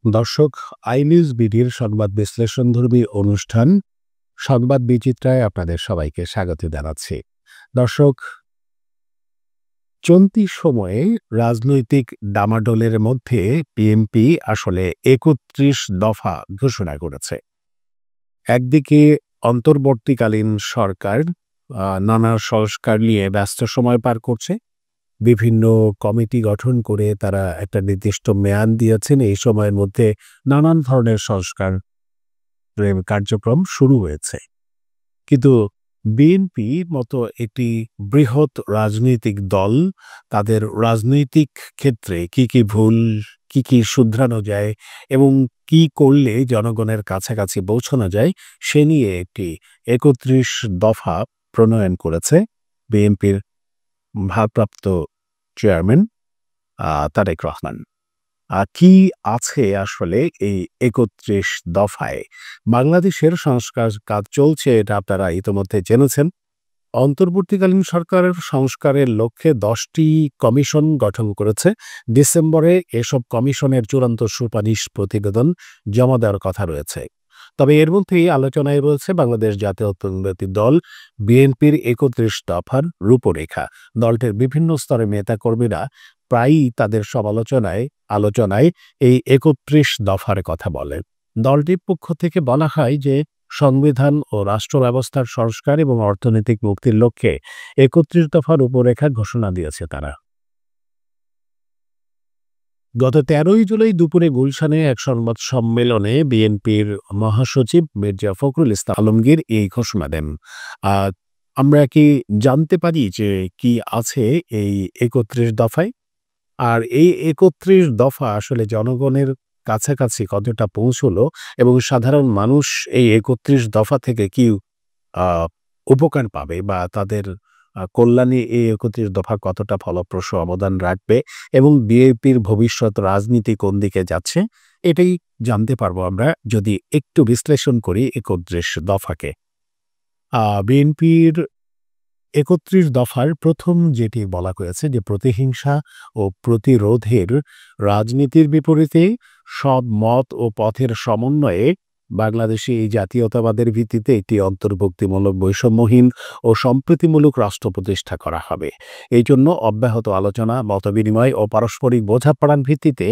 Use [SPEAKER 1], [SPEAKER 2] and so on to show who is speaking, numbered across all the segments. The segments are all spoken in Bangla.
[SPEAKER 1] দর্শক, আইনিউজ বিডির সংবাদ বিশ্লেষণধর্মী অনুষ্ঠান সংবাদ বিচিত্রায় আপনাদের সবাইকে স্বাগত জানাচ্ছি। দর্শক, চলতি সময়ে রাজনৈতিক ডামাডোলের মধ্যে বিএনপি আসলে ৩১ দফা ঘোষণা করেছে। একদিকে অন্তর্বর্তীকালীন সরকার নানা সংস্কার নিয়ে ব্যস্ত সময় পার করছে। বিভিন্ন কমিটি গঠন করে তারা একটা নির্দিষ্ট মেয়াদ দিয়েছেন। এই সময়ের মধ্যে নানান ধরনের সংস্কার কার্যক্রম শুরু হয়েছে। কিন্তু বিএনপি মতো একটি বৃহৎ রাজনৈতিক দল তাদের রাজনৈতিক ক্ষেত্রে কি ভুল, কি শুধরানো যায় এবং কি করলে জনগণের কাছাকাছি পৌঁছানো যায় সে নিয়ে একটি ৩১ দফা প্রণয়ন করেছে বিএনপির ভারপ্রাপ্ত চেয়ারম্যান তারেক রহমান। কি আছে আসলে এই ৩১ দফায়? বাংলাদেশের সংস্কার কাজ চলছে, এটা আপনারা ইতোমধ্যে জেনেছেন। অন্তর্বর্তীকালীন সরকারের সংস্কারের লক্ষ্যে ১০টি কমিশন গঠন করেছে। ডিসেম্বরে এসব কমিশনের চূড়ান্ত সুপারিশ প্রতিবেদন জমা দেওয়ার কথা রয়েছে। তবে এর মধ্যেই আলোচনায় রয়েছে বাংলাদেশ জাতীয়তাবাদী দল বিএনপির ৩১ দফার রূপরেখা। দলটির বিভিন্ন স্তরের নেতাকর্মীরা প্রায়ই তাদের আলোচনায় এই ৩১ দফার কথা বলেন। দলটির পক্ষ থেকে বলা হয় যে সংবিধান ও রাষ্ট্র ব্যবস্থার সংস্কার এবং অর্থনৈতিক মুক্তির লক্ষ্যে ৩১ দফার রূপরেখা ঘোষণা দিয়েছে তারা। গত ১৩ জুলাই দুপুরে গুলশানে এক সংবাদ সম্মেলনে বিএনপির মহাসচিব মির্জা ফখরুল ইসলাম আলমগীর এই ঘোষণা দেন। আমরা কি জানতে পারি যে কি আছে এই ৩১ দফায়? আর এই ৩১ দফা আসলে জনগণের কাছাকাছি কতটা পৌঁছলো এবং সাধারণ মানুষ এই ৩১ দফা থেকে কি আ উপকার পাবে বা তাদের কল্যাণে এই ৩১ দফা কতটা ফলপ্রসূ অবদান রাখবে এবং বিএনপির ভবিষ্যৎ রাজনীতি কোন দিকে যাচ্ছে, এটাই জানতে পারবো আমরা যদি একটু বিশ্লেষণ করি ৩১ দফাকে। বিএনপির ৩১ দফার প্রথম যেটি বলা হয়েছে যে প্রতিহিংসা ও প্রতিরোধের রাজনীতির বিপরীতে সব মত ও পথের সমন্বয়ে বাংলাদেশে এই জাতীয়তাবাদের ভিত্তিতে একটি অন্তর্ভুক্তিমূলক বৈষম্যহীন ও সম্প্রীতিমূলক রাষ্ট্র প্রতিষ্ঠা করা হবে। এই জন্য অব্যাহত আলোচনা, মতবিনিময় ও পারস্পরিক বোঝাপড়ার ভিত্তিতে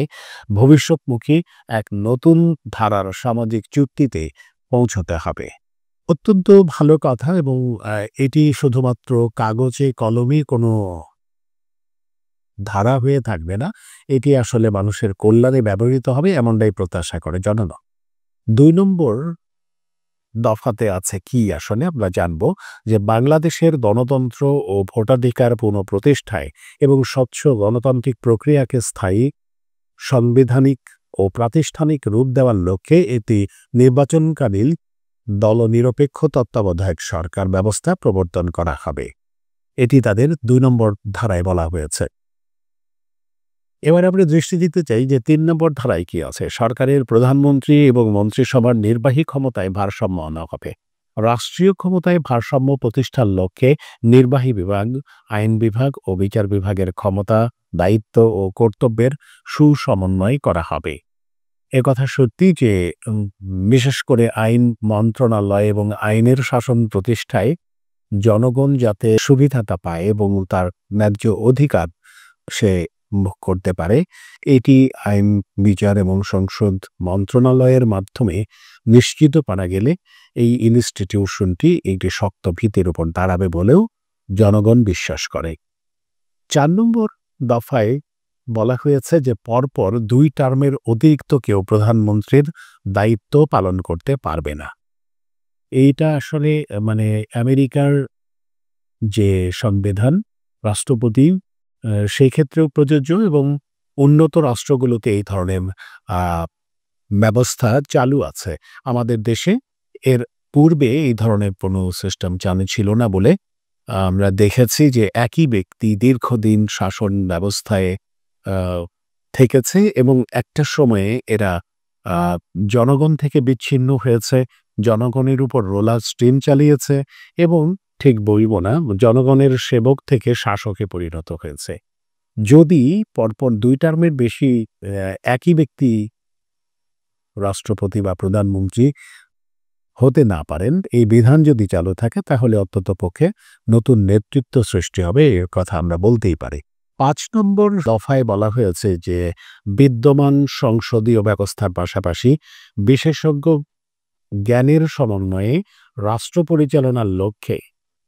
[SPEAKER 1] ভবিষ্যৎমুখী এক নতুন ধারার সামাজিক চুক্তিতে পৌঁছতে হবে। অত্যন্ত ভালো কথা এবং এটি শুধুমাত্র কাগজে কলমে কোনো ধারা হয়ে থাকবে না। এটি আসলে মানুষের কল্যাণে ব্যবহৃত হবে এমনটাই প্রত্যাশা করে জনগণ। ২ নম্বর দফাতে আছে কি আসলে আমরা জানব যে বাংলাদেশের গণতন্ত্র ও ভোটাধিকার পুনঃপ্রতিষ্ঠায় এবং স্বচ্ছ গণতান্ত্রিক প্রক্রিয়াকে স্থায়ী, সাংবিধানিক ও প্রাতিষ্ঠানিক রূপ দেওয়ার লক্ষ্যে এটি নির্বাচনকালীন দলনিরপেক্ষ তত্ত্বাবধায়ক সরকার ব্যবস্থা প্রবর্তন করা হবে। এটি তাদের ২ নম্বর ধারায় বলা হয়েছে। এবার আমরা দৃষ্টি দিতে চাই যে ৩ নম্বর ধারায় কি আছে। সরকারের প্রধানমন্ত্রী এবং মন্ত্রিসভার নির্বাহী ক্ষমতায় ভারসাম্য আনা হবে। রাষ্ট্রীয় ক্ষমতায় ভারসাম্য প্রতিষ্ঠার লক্ষ্যে নির্বাহী বিভাগ, আইন বিভাগ ও বিচার বিভাগের ক্ষমতা, দায়িত্ব ও কর্তব্যের সুসমন্বয় করা হবে। একথা সত্যি যে বিশেষ করে আইন মন্ত্রণালয় এবং আইনের শাসন প্রতিষ্ঠায় জনগণ যাতে সুবিধাটা পায় এবং তার ন্যায্য অধিকার সে ভোগ করতে পারে, এটি আইন, বিচার এবং সংসদ মন্ত্রণালয়ের মাধ্যমে নিশ্চিত করা গেলে এই ইনস্টিটিউশনটি একটি শক্ত ভিতের উপর দাঁড়াবে বলেও জনগণ বিশ্বাস করে। ৪ নম্বর দফায় বলা হয়েছে যে পরপর ২ টার্মের অতিরিক্ত কেউ প্রধানমন্ত্রীর দায়িত্ব পালন করতে পারবে না। এইটা আসলে মানে আমেরিকার যে সংবিধান, রাষ্ট্রপতি সেই ক্ষেত্রেও প্রযোজ্য এবং উন্নত রাষ্ট্রগুলোতে এই ধরনের আ ব্যবস্থা চালু আছে। আমাদের দেশে এর পূর্বে এই ধরনের কোনো সিস্টেম চালু ছিল না বলে আমরা দেখেছি যে একই ব্যক্তি দীর্ঘদিন শাসন ব্যবস্থায় আ থেকেছে এবং একটা সময়ে এরা আ জনগণ থেকে বিচ্ছিন্ন হয়েছে, জনগণের উপর রোলার স্টিম চালিয়েছে এবং ঠিক বলব না, জনগণের সেবক থেকে শাসকে পরিণত হয়েছে। যদি পরপর ২ টার্মের বেশি একই ব্যক্তি রাষ্ট্রপতি বা প্রধানমন্ত্রী হতে না পারেন, এই বিধান যদি চালু থাকে তাহলে অন্ততপক্ষে নতুন নেতৃত্ব সৃষ্টি হবে, এর কথা আমরা বলতেই পারি। ৫ নম্বর দফায় বলা হয়েছে যে বিদ্যমান সংসদীয় ব্যবস্থার পাশাপাশি বিশেষজ্ঞ জ্ঞানের সমন্বয়ে রাষ্ট্র পরিচালনার লক্ষ্যে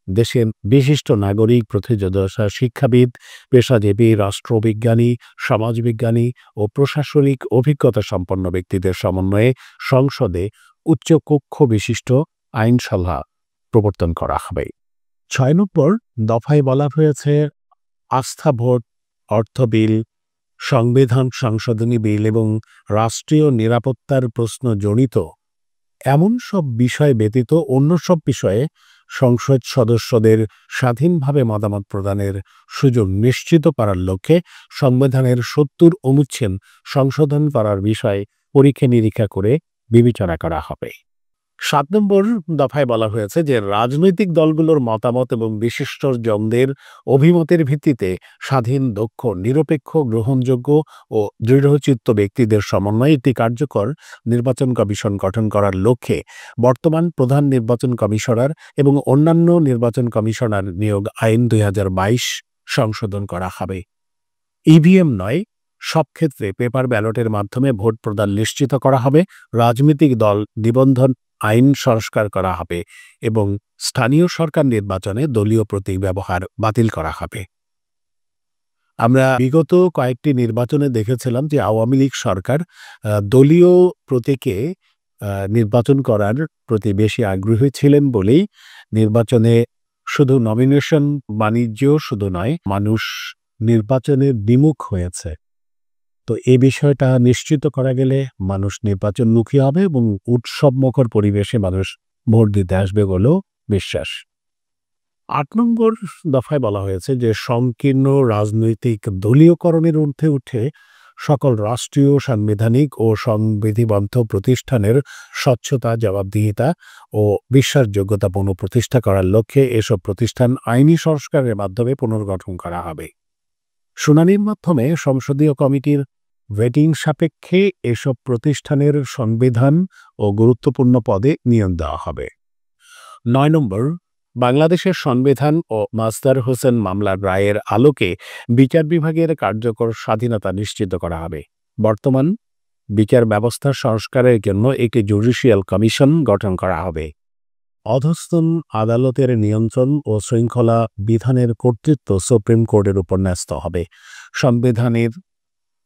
[SPEAKER 1] দেশের বিশিষ্ট নাগরিক, প্রথিতযশা শিক্ষাবিদ, পেশাজীবী, রাষ্ট্রবিজ্ঞানী, সমাজবিজ্ঞানী ও প্রশাসনিক অভিজ্ঞতা সম্পন্ন ব্যক্তিদের সমন্বয়ে সংসদে উচ্চকক্ষ বিশিষ্ট আইনসভা প্রবর্তন করা হবে। ৬ নম্বর দফায় বলা হয়েছে আস্থা ভোট, অর্থ বিল, সংবিধান সংশোধনী বিল এবং রাষ্ট্রীয় নিরাপত্তার প্রশ্ন জড়িত এমন সব বিষয় ব্যতীত অন্য সব বিষয়ে সংসদ সদস্যদের স্বাধীনভাবে মতামত প্রদানের সুযোগ নিশ্চিত করার লক্ষ্যে সংবিধানের ৭০ অনুচ্ছেদ সংশোধন করার বিষয়ে পরীক্ষা নিরীক্ষা করে বিবেচনা করা হবে। ৭ নম্বর দফায় বলা হয়েছে যে রাজনৈতিক দলগুলোর মতামত এবং বিশিষ্টজনদের অভিমতের ভিত্তিতে স্বাধীন, দক্ষ, নিরপেক্ষ, গ্রহণযোগ্য ও দৃঢ়চিত্ত ব্যক্তিদের সমন্বয়ে একটি কার্যকর নির্বাচন কমিশন গঠন করার লক্ষ্যে বর্তমান প্রধান নির্বাচন কমিশনার এবং অন্যান্য নির্বাচন কমিশনার নিয়োগ আইন ২০২২ সংশোধন করা হবে। ইভিএম নয়, সব ক্ষেত্রে পেপার ব্যালটের মাধ্যমে ভোট প্রদান নিশ্চিত করা হবে। রাজনৈতিক দল নিবন্ধন আইন সংস্কার করা হবে এবং স্থানীয় সরকার নির্বাচনে দলীয় প্রতীক ব্যবহার বাতিল করা হবে। আমরা বিগত কয়েকটি নির্বাচনে দেখেছিলাম যে আওয়ামী লীগ সরকার দলীয় প্রতীকে নির্বাচন করার প্রতি বেশি আগ্রহী ছিলেন বলেই নির্বাচনে শুধু নমিনেশন বাণিজ্য শুধু নয়, মানুষ নির্বাচনে বিমুখ হয়েছে। তো এই বিষয়টা নিশ্চিত করা গেলে মানুষ নির্বাচনমুখী হবে এবং উৎসবমুখর পরিবেশে মানুষ ভোট দিতে আসবে বলেও বিশ্বাস। ৮ নম্বর দফায় বলা হয়েছে যে সংকীর্ণ রাজনৈতিক দলীয়করণের ঊর্ধ্বে উঠে সকল রাষ্ট্রীয়, সাংবিধানিক ও সংবিধিবদ্ধ প্রতিষ্ঠানের স্বচ্ছতা, জবাবদিহিতা ও বিশ্বাসযোগ্যতা পুনঃপ্রতিষ্ঠা করার লক্ষ্যে এসব প্রতিষ্ঠান আইনি সংস্কারের মাধ্যমে পুনর্গঠন করা হবে। শুনানির মাধ্যমে সংসদীয় কমিটির ভেটিং সাপেক্ষে এসব প্রতিষ্ঠানের সংবিধান ও গুরুত্বপূর্ণ পদে নিয়োগ দেওয়া হবে। ৯ নম্বর বাংলাদেশের সংবিধান ও মাসদার হোসেন মামলার রায়ের আলোকে বিচার বিভাগের কার্যকর স্বাধীনতা নিশ্চিত করা হবে। বর্তমান বিচার ব্যবস্থা সংস্কারের জন্য একটি জুডিশিয়াল কমিশন গঠন করা হবে। অধস্তন আদালতের নিয়ন্ত্রণ ও শৃঙ্খলা বিধানের কর্তৃত্ব সুপ্রিম কোর্টের উপর ন্যস্ত হবে। সংবিধানের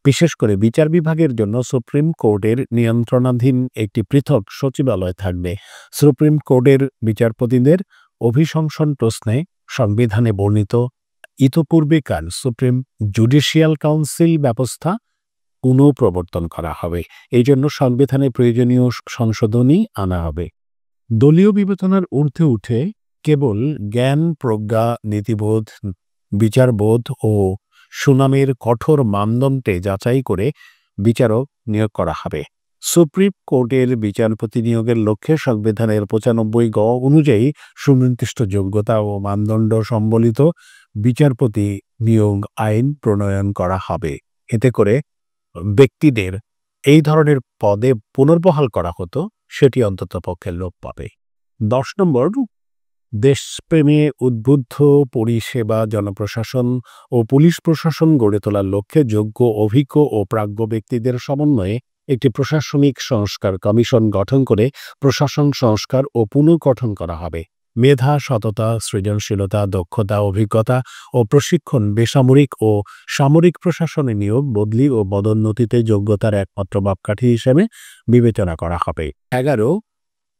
[SPEAKER 1] বিশেষ করে বিচার বিভাগের জন্য সুপ্রিম কোর্টের নিয়ন্ত্রণাধীন একটি পৃথক সচিবালয় থাকবে। সুপ্রিম কোর্টের বিচারপতিদের অভিশংসন প্রশ্নে সংবিধানে বর্ণিত ইতোপূর্বেকার সুপ্রিম জুডিশিয়াল কাউন্সিল ব্যবস্থা পুনঃপ্রবর্তন করা হবে। এই জন্য সংবিধানে প্রয়োজনীয় সংশোধনী আনা হবে। দলীয় বিবেচনার ঊর্ধ্বে উঠে কেবল জ্ঞান, প্রজ্ঞা, নীতিবোধ, বিচারবোধ ও সুনামের কঠোর মানদণ্ডে যাচাই করে বিচারক নিয়োগ করা হবে। সুপ্রিম কোর্টের বিচারপতি নিয়োগের লক্ষ্যে সংবিধানের ৯৫ গ অনুযায়ী সুনির্দিষ্ট যোগ্যতা ও মানদণ্ড সম্বলিত বিচারপতি নিয়োগ আইন প্রণয়ন করা হবে। এতে করে ব্যক্তিদের এই ধরনের পদে পুনর্বহাল করা হতো সেটি অন্ততপক্ষে লোপ পাবে। ১০ নম্বর দেশপ্রেমে উদ্বুদ্ধ পরিষেবা জনপ্রশাসন ও পুলিশ প্রশাসন গড়ে তোলার লক্ষ্যে যোগ্য, অভিজ্ঞ ও প্রাজ্ঞ ব্যক্তিদের সমন্বয়ে একটি প্রশাসনিক সংস্কার কমিশন গঠন করে প্রশাসন সংস্কার ও পুনর্গঠন করা হবে। মেধা, সততা, সৃজনশীলতা, দক্ষতা, অভিজ্ঞতা ও প্রশিক্ষণ বেসামরিক ও সামরিক প্রশাসনে নিয়োগ, বদলি ও পদোন্নতিতে যোগ্যতার একমাত্র মাপকাঠি হিসেবে বিবেচনা করা হবে। ১১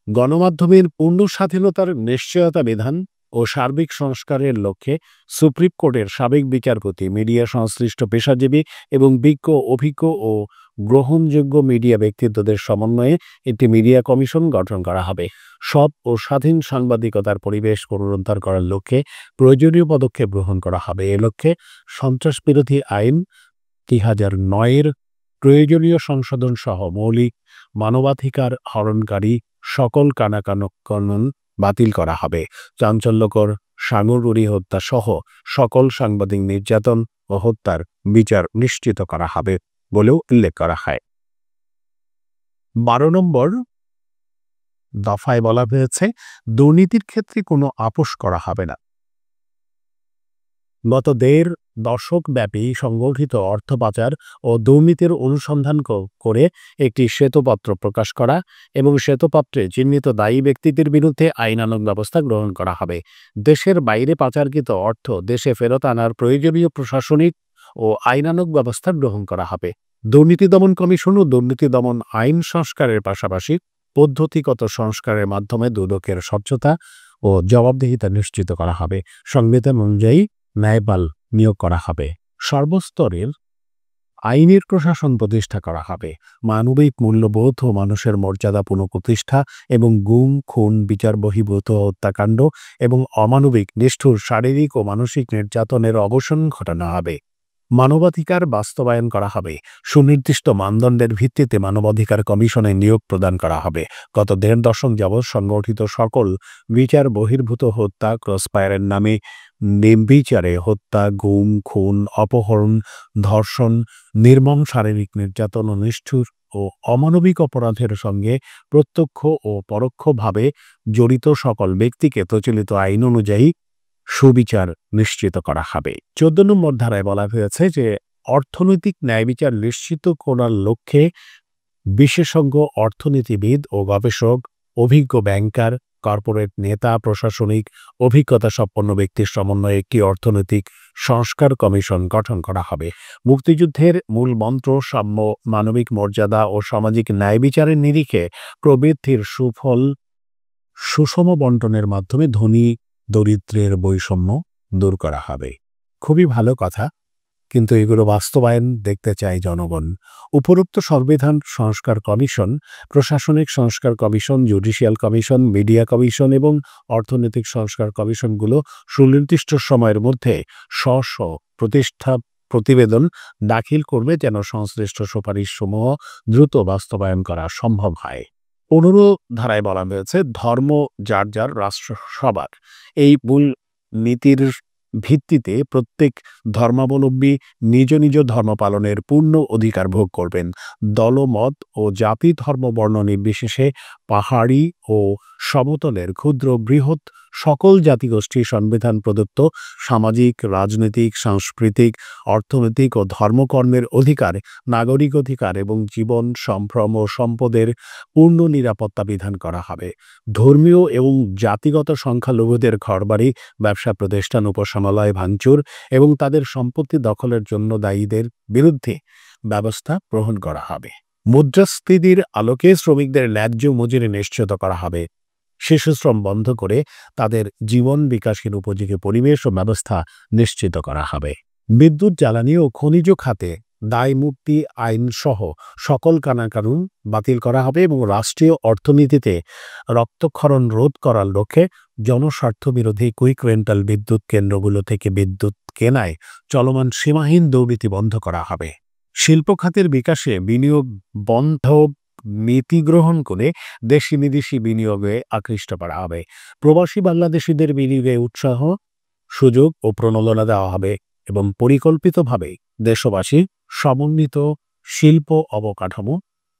[SPEAKER 1] গণমাধ্যমের পূর্ণ স্বাধীনতার নিশ্চয়তা বিধান ও সার্বিক সংস্কারের লক্ষ্যে সুপ্রিম কোর্টের সাবেক বিচারপতি, মিডিয়া সংশ্লিষ্ট পেশাজীবী এবং বিজ্ঞ, অভিজ্ঞ ও গ্রহণযোগ্য মিডিয়া ব্যক্তিত্বদের সমন্বয়ে একটি মিডিয়া কমিশন গঠন করা হবে। সৎ ও স্বাধীন সাংবাদিকতার পরিবেশ পুনরুদ্ধার করার লক্ষ্যে প্রয়োজনীয় পদক্ষেপ গ্রহণ করা হবে। এ লক্ষ্যে সন্ত্রাস বিরোধী আইন ২০০৯-এর প্রয়োজনীয় সংশোধন সহ মৌলিক মানবাধিকার হরণকারী সকল কানাকানুন বাতিল করা হবে। চাঞ্চল্যকর সাগররুরি হত্যা সহ সকল সাংবাদিক নির্যাতন ও হত্যার বিচার নিশ্চিত করা হবে বলেও উল্লেখ করা হয়। 12 নম্বর দফায় বলা হয়েছে দুর্নীতির ক্ষেত্রে কোনো আপোষ করা হবে না। গত ১.৫ দশক ব্যাপী সংগঠিত অর্থ পাচার ও দুর্নীতির অনুসন্ধান করে একটি শ্বেতপত্র প্রকাশ করা এবং শ্বেতপত্রে চিহ্নিত দায়ী ব্যক্তিদের বিরুদ্ধে আইনানুগ ব্যবস্থা গ্রহণ করা হবে। দেশের বাইরে পাচারকৃত অর্থ দেশে ফেরত আনার প্রয়োজনীয় প্রশাসনিক ও আইনানুগ ব্যবস্থা গ্রহণ করা হবে। দুর্নীতি দমন কমিশন ও দুর্নীতি দমন আইন সংস্কারের পাশাপাশি পদ্ধতিগত সংস্কারের মাধ্যমে দুদকের স্বচ্ছতা ও জবাবদিহিতা নিশ্চিত করা হবে। সংবিধান অনুযায়ী ন্যায়পাল নিয়োগ করা হবে। সর্বস্তরের আইনের প্রশাসন প্রতিষ্ঠা করা হবে। মানবিক মূল্যবোধ ও মানুষের মর্যাদা পুনঃপ্রতিষ্ঠা এবং গুম, খুন, বিচার বহির্ভূত হত্যাকাণ্ড এবং অমানবিক, নিষ্ঠুর শারীরিক ও মানসিক নির্যাতনের অবসান ঘটানো হবে। মানবাধিকার বাস্তবায়ন করা হবে। সুনির্দিষ্ট মানদণ্ডের ভিত্তিতে মানবাধিকার কমিশনে নিয়োগ প্রদান করা হবে। গত ১.৫ দশক যাবৎ সংগঠিত সকল বিচার বহির্ভূত হত্যা, ক্রসফায়ারের নামে নির্বিচারে হত্যা, গুম, খুন, অপহরণ, ধর্ষণ, নির্মম শারীরিক নির্যাতন ও নিষ্ঠুর ও অমানবিক অপরাধের সঙ্গে প্রত্যক্ষ ও পরোক্ষভাবে জড়িত সকল ব্যক্তিকে প্রচলিত আইন অনুযায়ী সুবিচার নিশ্চিত করা হবে। ১৪ নম্বর ধারায় বলা হয়েছে যে অর্থনৈতিক ন্যায় বিচার নিশ্চিত করার লক্ষ্যে বিশেষজ্ঞ অর্থনীতিবিদ ও গবেষক, অভিজ্ঞ ব্যাংকার, কর্পোরেট নেতা, প্রশাসনিক অভিজ্ঞতা সম্পন্ন ব্যক্তির সমন্বয়ে একটি অর্থনৈতিক সংস্কার কমিশন গঠন করা হবে। মুক্তিযুদ্ধের মূল মন্ত্র সাম্য, মানবিক মর্যাদা ও সামাজিক ন্যায় বিচারের নিরিখে প্রবৃদ্ধির সুফল সুষম বন্টনের মাধ্যমে ধনী দরিদ্রের বৈষম্য দূর করা হবে। খুবই ভালো কথা, কিন্তু এগুলো বাস্তবায়ন দেখতে চায় জনগণ। উপরোক্ত সংবিধান সংস্কার কমিশন, প্রশাসনিক সংস্কার commission, judicial commission, media commission এবং অর্থনৈতিক সংস্কার কমিশনগুলো সুনির্দিষ্ট সময়ের মধ্যে স্ব প্রতিবেদন দাখিল করবে যেন সংশ্লিষ্ট সুপারিশসমূহ দ্রুত বাস্তবায়ন করা সম্ভব হয়। ১৫ ধারায় বলা হয়েছে ধর্ম যার যার, রাষ্ট্র সবার। এই মূল নীতির ভিত্তিতে প্রত্যেক ধর্মাবলম্বী নিজ নিজ ধর্ম পালনের পূর্ণ অধিকার ভোগ করবেন। দলমত ও জাতি ধর্ম বর্ণ নির্বিশেষে পাহাড়ি ও সমতলের ক্ষুদ্র বৃহৎ সকল জাতিগোষ্ঠী সংবিধান প্রদত্ত সামাজিক, রাজনৈতিক, সাংস্কৃতিক, অর্থনৈতিক ও ধর্মকর্মের অধিকার, নাগরিক অধিকার এবং জীবন, সম্ভ্রম ও সম্পদের পূর্ণ নিরাপত্তা বিধান করা হবে। ধর্মীয় এবং জাতিগত সংখ্যালঘুদের ঘরবাড়ি, ব্যবসা প্রতিষ্ঠান, উপাসনালয় ভাঙচুর এবং তাদের সম্পত্তি দখলের জন্য দায়ীদের বিরুদ্ধে ব্যবস্থা গ্রহণ করা হবে। মুদ্রাস্ফীতির আলোকে শ্রমিকদের ন্যায্য মজুরি নিশ্চিত করা হবে। শিশুশ্রম বন্ধ করে তাদের জীবন বিকাশের উপযোগী পরিবেশ ও ব্যবস্থা নিশ্চিত করা হবে। বিদ্যুৎ, জ্বালানি ও খনিজ খাতে দায়মুক্তি আইন সহ সকল কানুন বাতিল করা হবে এবং রাষ্ট্রীয় অর্থনীতিতে রক্তক্ষরণ রোধ করার লক্ষ্যে জনস্বার্থ বিরোধী কুইক রেন্টাল বিদ্যুৎ কেন্দ্রগুলো থেকে বিদ্যুৎ কেনায় চলমান সীমাহীন দুর্নীতি বন্ধ করা হবে। শিল্প খাতের বিকাশে বিনিয়োগ বন্ধ নীতি গ্রহণ করে দেশি বিদেশি বিনিয়োগে আকৃষ্ট করা হবে। প্রবাসী বাংলাদেশিদের বিনিয়োগে উৎসাহ, সুযোগ ও প্রণোদনা দেওয়া হবে এবং পরিকল্পিতভাবে দেশবাসীর সমন্বিত শিল্প অবকাঠামো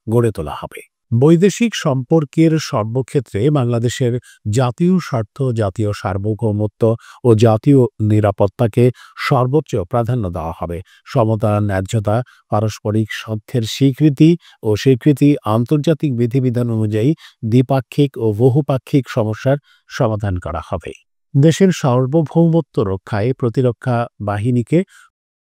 [SPEAKER 1] গড়ে তোলা হবে। বৈদেশিক সম্পর্কের সর্বক্ষেত্রে বাংলাদেশের জাতীয় স্বার্থ, জাতীয় সার্বভৌমত্ব ও জাতীয় নিরাপত্তাকে সর্বোচ্চ প্রাধান্য দেওয়া হবে। সমতা, ন্যায্যতা, পারস্পরিক স্বার্থের স্বীকৃতি, আন্তর্জাতিক বিধিবিধান অনুযায়ী দ্বিপাক্ষিক ও বহুপাক্ষিক সমস্যার সমাধান করা হবে। দেশের সার্বভৌমত্ব রক্ষায় প্রতিরক্ষা বাহিনীকে